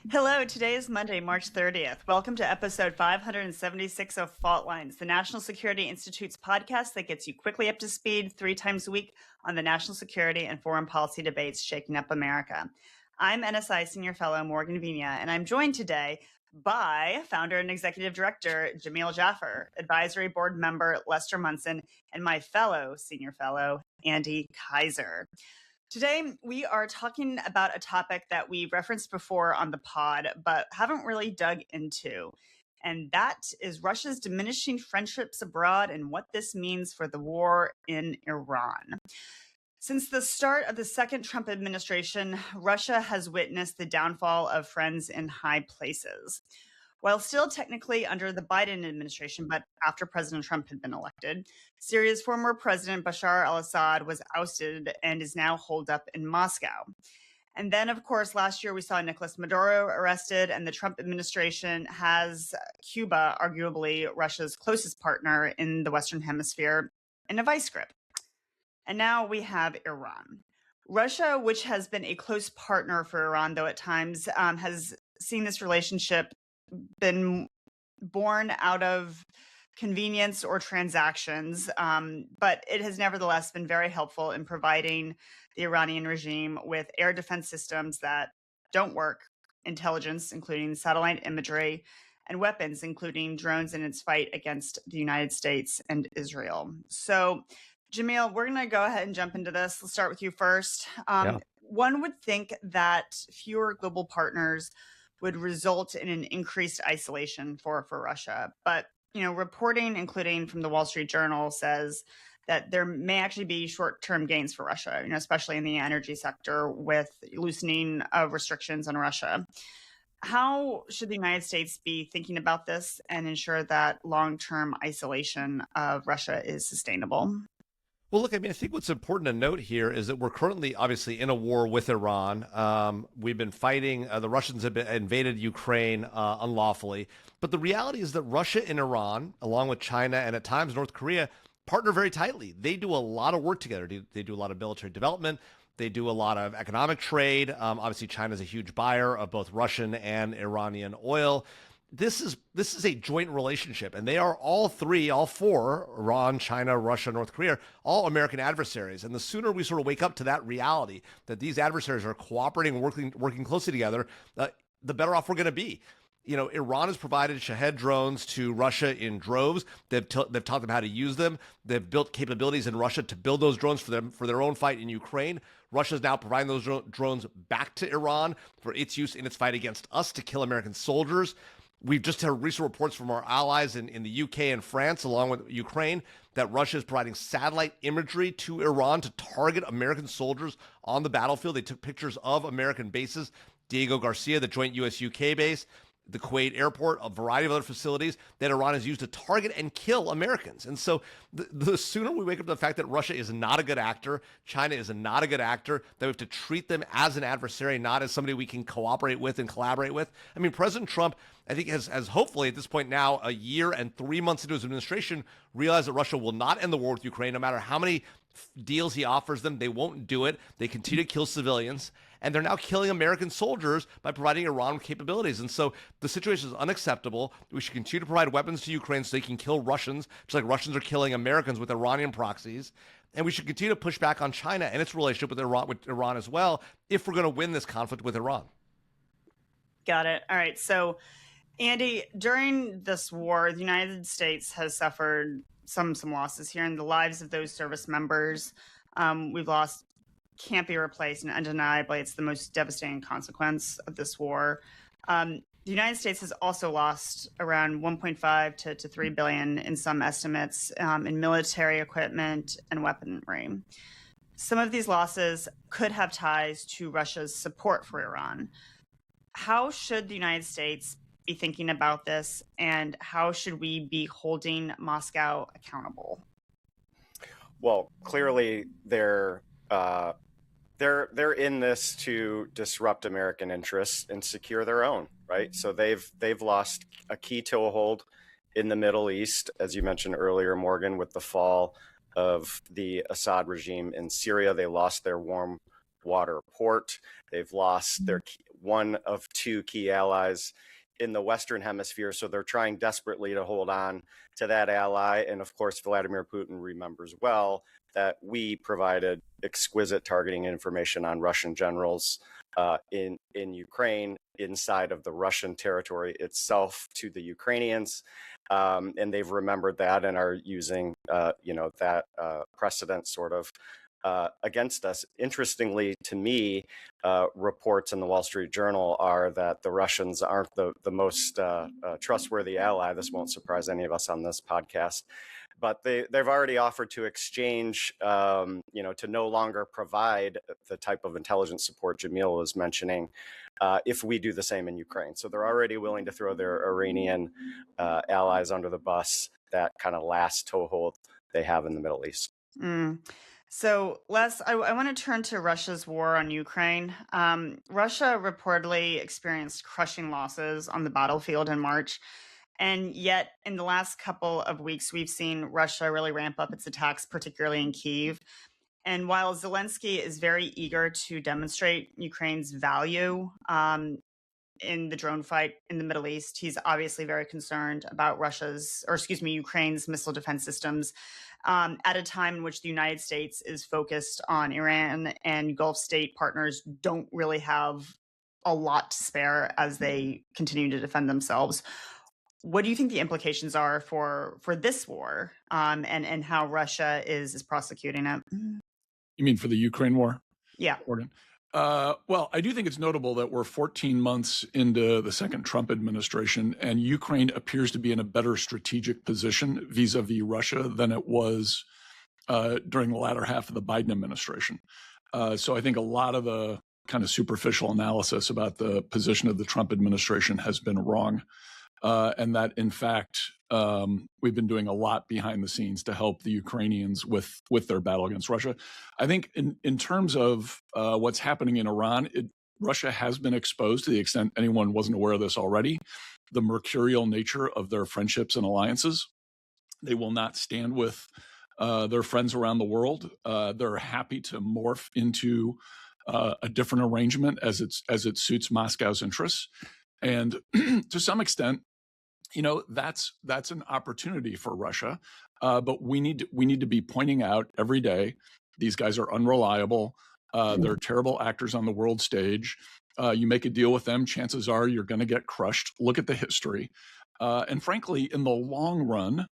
Hello, today is Monday, March 30th. Welcome to episode 576 of Fault Lines, the National Security Institute's podcast that gets you quickly up to speed 3 times a week on the national security and foreign policy debates shaking up America. I'm NSI Senior Fellow Morgan Vina, and I'm joined today by founder and executive director Jamil Jaffer, advisory board member Lester Munson, and my fellow senior fellow Andy Kaiser. Today, we are talking about a topic that we referenced before on the pod, but haven't really dug into. And that is Russia's diminishing friendships abroad and what this means for the war in Iran. Since the start of the second Trump administration, Russia has witnessed the downfall of friends in high places. While still technically under the Biden administration, but after President Trump had been elected, Syria's former president Bashar al-Assad was ousted and is now holed up in Moscow. And then, of course, last year we saw Nicolas Maduro arrested, and the Trump administration has Cuba, arguably Russia's closest partner in the Western Hemisphere, in a vice grip. And now we have Iran. Russia, which has been a close partner for Iran, though at times has seen this relationship been born out of convenience or transactions, but it has nevertheless been very helpful in providing the Iranian regime with air defense systems that don't work, intelligence, including satellite imagery, and weapons, including drones in its fight against the United States and Israel. So, Jamil, we're going to go ahead and jump into this. Let's start with you first. One would think that fewer global partners would result in an increased isolation for Russia. But, reporting, including from the Wall Street Journal, says that there may actually be short-term gains for Russia, especially in the energy sector with loosening of restrictions on Russia. How should the United States be thinking about this and ensure that long-term isolation of Russia is sustainable? Well, look, I think what's important to note here is that we're currently obviously in a war with Iran. We've been fighting. The Russians have invaded Ukraine unlawfully. But the reality is that Russia and Iran, along with China and at times North Korea, partner very tightly. They do a lot of work together. They do a lot of military development. They do a lot of economic trade. Obviously, China is a huge buyer of both Russian and Iranian oil. This is a joint relationship, and they are all four, Iran, China, Russia, North Korea, all American adversaries. And the sooner we sort of wake up to that reality that these adversaries are cooperating, working closely together, the better off we're going to be. Iran has provided Shahed drones to Russia in droves. They've taught them how to use them. They've built capabilities in Russia to build those drones for their own fight in Ukraine. Russia is now providing those drones back to Iran for its use in its fight against us to kill American soldiers. We've just heard recent reports from our allies in the UK and France, along with Ukraine, that Russia is providing satellite imagery to Iran to target American soldiers on the battlefield. They took pictures of American bases, Diego Garcia, the joint US-UK base, the Kuwait airport, a variety of other facilities that Iran has used to target and kill Americans. And so the sooner we wake up to the fact that Russia is not a good actor, China is not a good actor, that we have to treat them as an adversary, not as somebody we can cooperate with and collaborate with. President Trump, I think, has hopefully at this point now, a year and 3 months into his administration, realized that Russia will not end the war with Ukraine, no matter how many deals he offers them. They won't do it. They continue to kill civilians. And they're now killing American soldiers by providing Iran with capabilities. And so the situation is unacceptable. We should continue to provide weapons to Ukraine so they can kill Russians, just like Russians are killing Americans with Iranian proxies. And we should continue to push back on China and its relationship with Iran as well, if we're going to win this conflict with Iran. Got it. All right. So, Andy, during this war, the United States has suffered some losses here in the lives of those service members. We've lost can't be replaced, and undeniably it's the most devastating consequence of this war. The United States has also lost around 1.5 to 3 billion in some estimates in military equipment and weaponry. Some of these losses could have ties to Russia's support for Iran. How should the United States be thinking about this, and how should we be holding Moscow accountable? Well, clearly they're in this to disrupt American interests and secure their own, right? So they've lost a key toehold in the Middle East, as you mentioned earlier, Morgan, with the fall of the Assad regime in Syria. They lost their warm water port. They've lost their one of two key allies in the Western Hemisphere. So they're trying desperately to hold on to that ally. And of course, Vladimir Putin remembers well that we provided exquisite targeting information on Russian generals in Ukraine, inside of the Russian territory itself, to the Ukrainians. And they've remembered that and are using, that precedent sort of against us. Interestingly, to me, reports in the Wall Street Journal are that the Russians aren't the most trustworthy ally. This won't surprise any of us on this podcast. But they've already offered to exchange, to no longer provide the type of intelligence support Jamil was mentioning if we do the same in Ukraine. So they're already willing to throw their Iranian allies under the bus, that kind of last toehold they have in the Middle East. So, Les, I want to turn to Russia's war on Ukraine. Russia reportedly experienced crushing losses on the battlefield in March. And yet, in the last couple of weeks, we've seen Russia really ramp up its attacks, particularly in Kyiv. And while Zelensky is very eager to demonstrate Ukraine's value in the drone fight in the Middle East, he's obviously very concerned about Ukraine's missile defense systems at a time in which the United States is focused on Iran, and Gulf state partners don't really have a lot to spare as they continue to defend themselves. What do you think the implications are for this war and how Russia is prosecuting it? You mean for the Ukraine war? Yeah. Well, I do think it's notable that we're 14 months into the second Trump administration, and Ukraine appears to be in a better strategic position vis-a-vis Russia than it was during the latter half of the Biden administration. So I think a lot of the kind of superficial analysis about the position of the Trump administration has been wrong. And that, in fact, we've been doing a lot behind the scenes to help the Ukrainians with their battle against Russia. I think in terms of what's happening in Iran, Russia has been exposed, to the extent anyone wasn't aware of this already, the mercurial nature of their friendships and alliances. They will not stand with their friends around the world. They're happy to morph into a different arrangement as it suits Moscow's interests. And to some extent, that's an opportunity for Russia. But we need to be pointing out every day, these guys are unreliable. They're terrible actors on the world stage. You make a deal with them, chances are you're going to get crushed. Look at the history. And frankly, in the long run,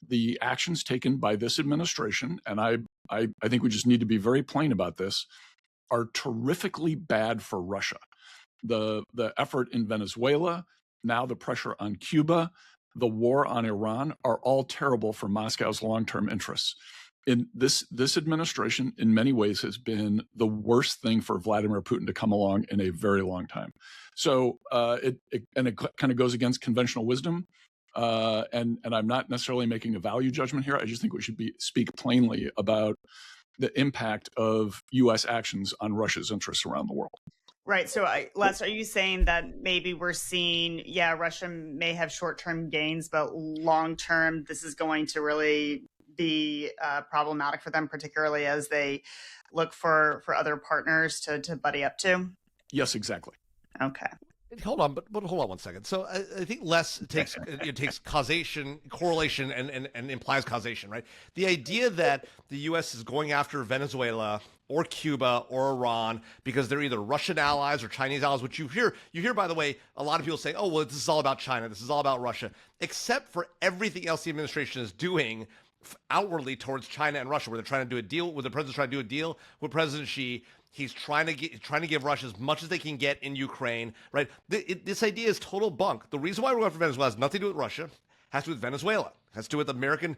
the actions taken by this administration, and I think we just need to be very plain about this, are terrifically bad for Russia. The effort in Venezuela, now the pressure on Cuba, the war on Iran are all terrible for Moscow's long-term interests. In this administration, in many ways, has been the worst thing for Vladimir Putin to come along in a very long time. So it kind of goes against conventional wisdom. And I'm not necessarily making a value judgment here. I just think we should speak plainly about the impact of U.S. actions on Russia's interests around the world. Right. So, Les, are you saying that maybe we're seeing, Russia may have short-term gains, but long-term, this is going to really be problematic for them, particularly as they look for other partners to buddy up to? Yes, exactly. Okay. Hold on, but hold on one second. So I think Les takes causation, correlation, and implies causation, right? The idea that the U.S. is going after Venezuela or Cuba or Iran because they're either Russian allies or Chinese allies, which you hear, by the way, a lot of people say, oh, well, this is all about China, this is all about Russia, except for everything else the administration is doing outwardly towards China and Russia, where they're trying to do a deal, where the president's trying to do a deal with President Xi. He's trying to give Russia as much as they can get in Ukraine, right? This idea is total bunk. The reason why we're going for Venezuela has nothing to do with Russia. Has to do with Venezuela. Has to do with American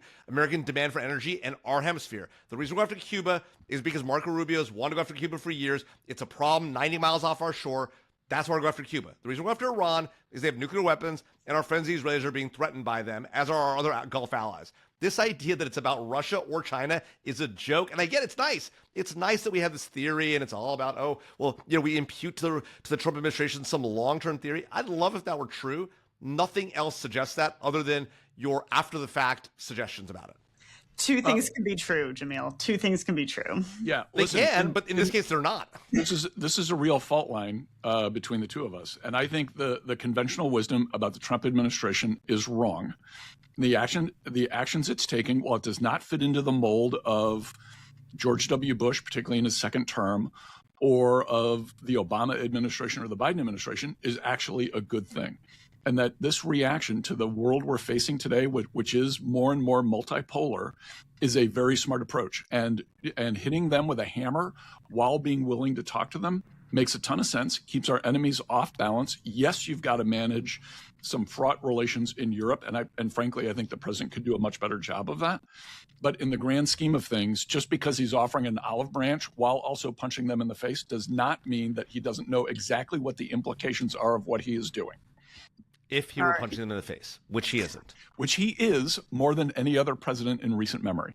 demand for energy and our hemisphere. The reason we're after Cuba is because Marco Rubio has wanted to go after Cuba for years. It's a problem 90 miles off our shore. That's why we're going after Cuba. The reason we're after Iran is they have nuclear weapons, and our friends the Israelis are being threatened by them, as are our other Gulf allies. This idea that it's about Russia or China is a joke. And I get it's nice. It's nice that we have this theory and it's all about, we impute to the Trump administration some long-term theory. I'd love if that were true. Nothing else suggests that other than your after-the-fact suggestions about it. Two things can be true, Jamil. Two things can be true. Yeah, They can, but in this case, they're not. This is a real fault line between the two of us, and I think the conventional wisdom about the Trump administration is wrong. The actions it's taking, while it does not fit into the mold of George W. Bush, particularly in his second term, or of the Obama administration or the Biden administration, is actually a good thing. And that this reaction to the world we're facing today, which is more and more multipolar, is a very smart approach. And hitting them with a hammer while being willing to talk to them makes a ton of sense, keeps our enemies off balance. Yes, you've got to manage some fraught relations in Europe. And frankly, I think the president could do a much better job of that. But in the grand scheme of things, just because he's offering an olive branch while also punching them in the face does not mean that he doesn't know exactly what the implications are of what he is doing. If he were punching them in the face, which he isn't. Which he is more than any other president in recent memory.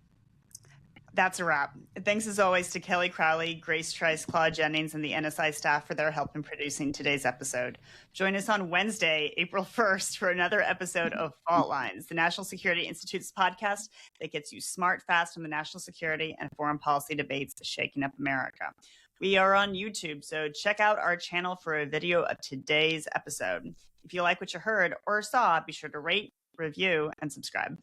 That's a wrap. Thanks as always to Kelly Crowley, Grace Trice, Claude Jennings, and the NSI staff for their help in producing today's episode. Join us on Wednesday, April 1st, for another episode of Fault Lines, the National Security Institute's podcast that gets you smart, fast on the national security and foreign policy debates shaking up America. We are on YouTube, so check out our channel for a video of today's episode. If you like what you heard or saw, be sure to rate, review, and subscribe.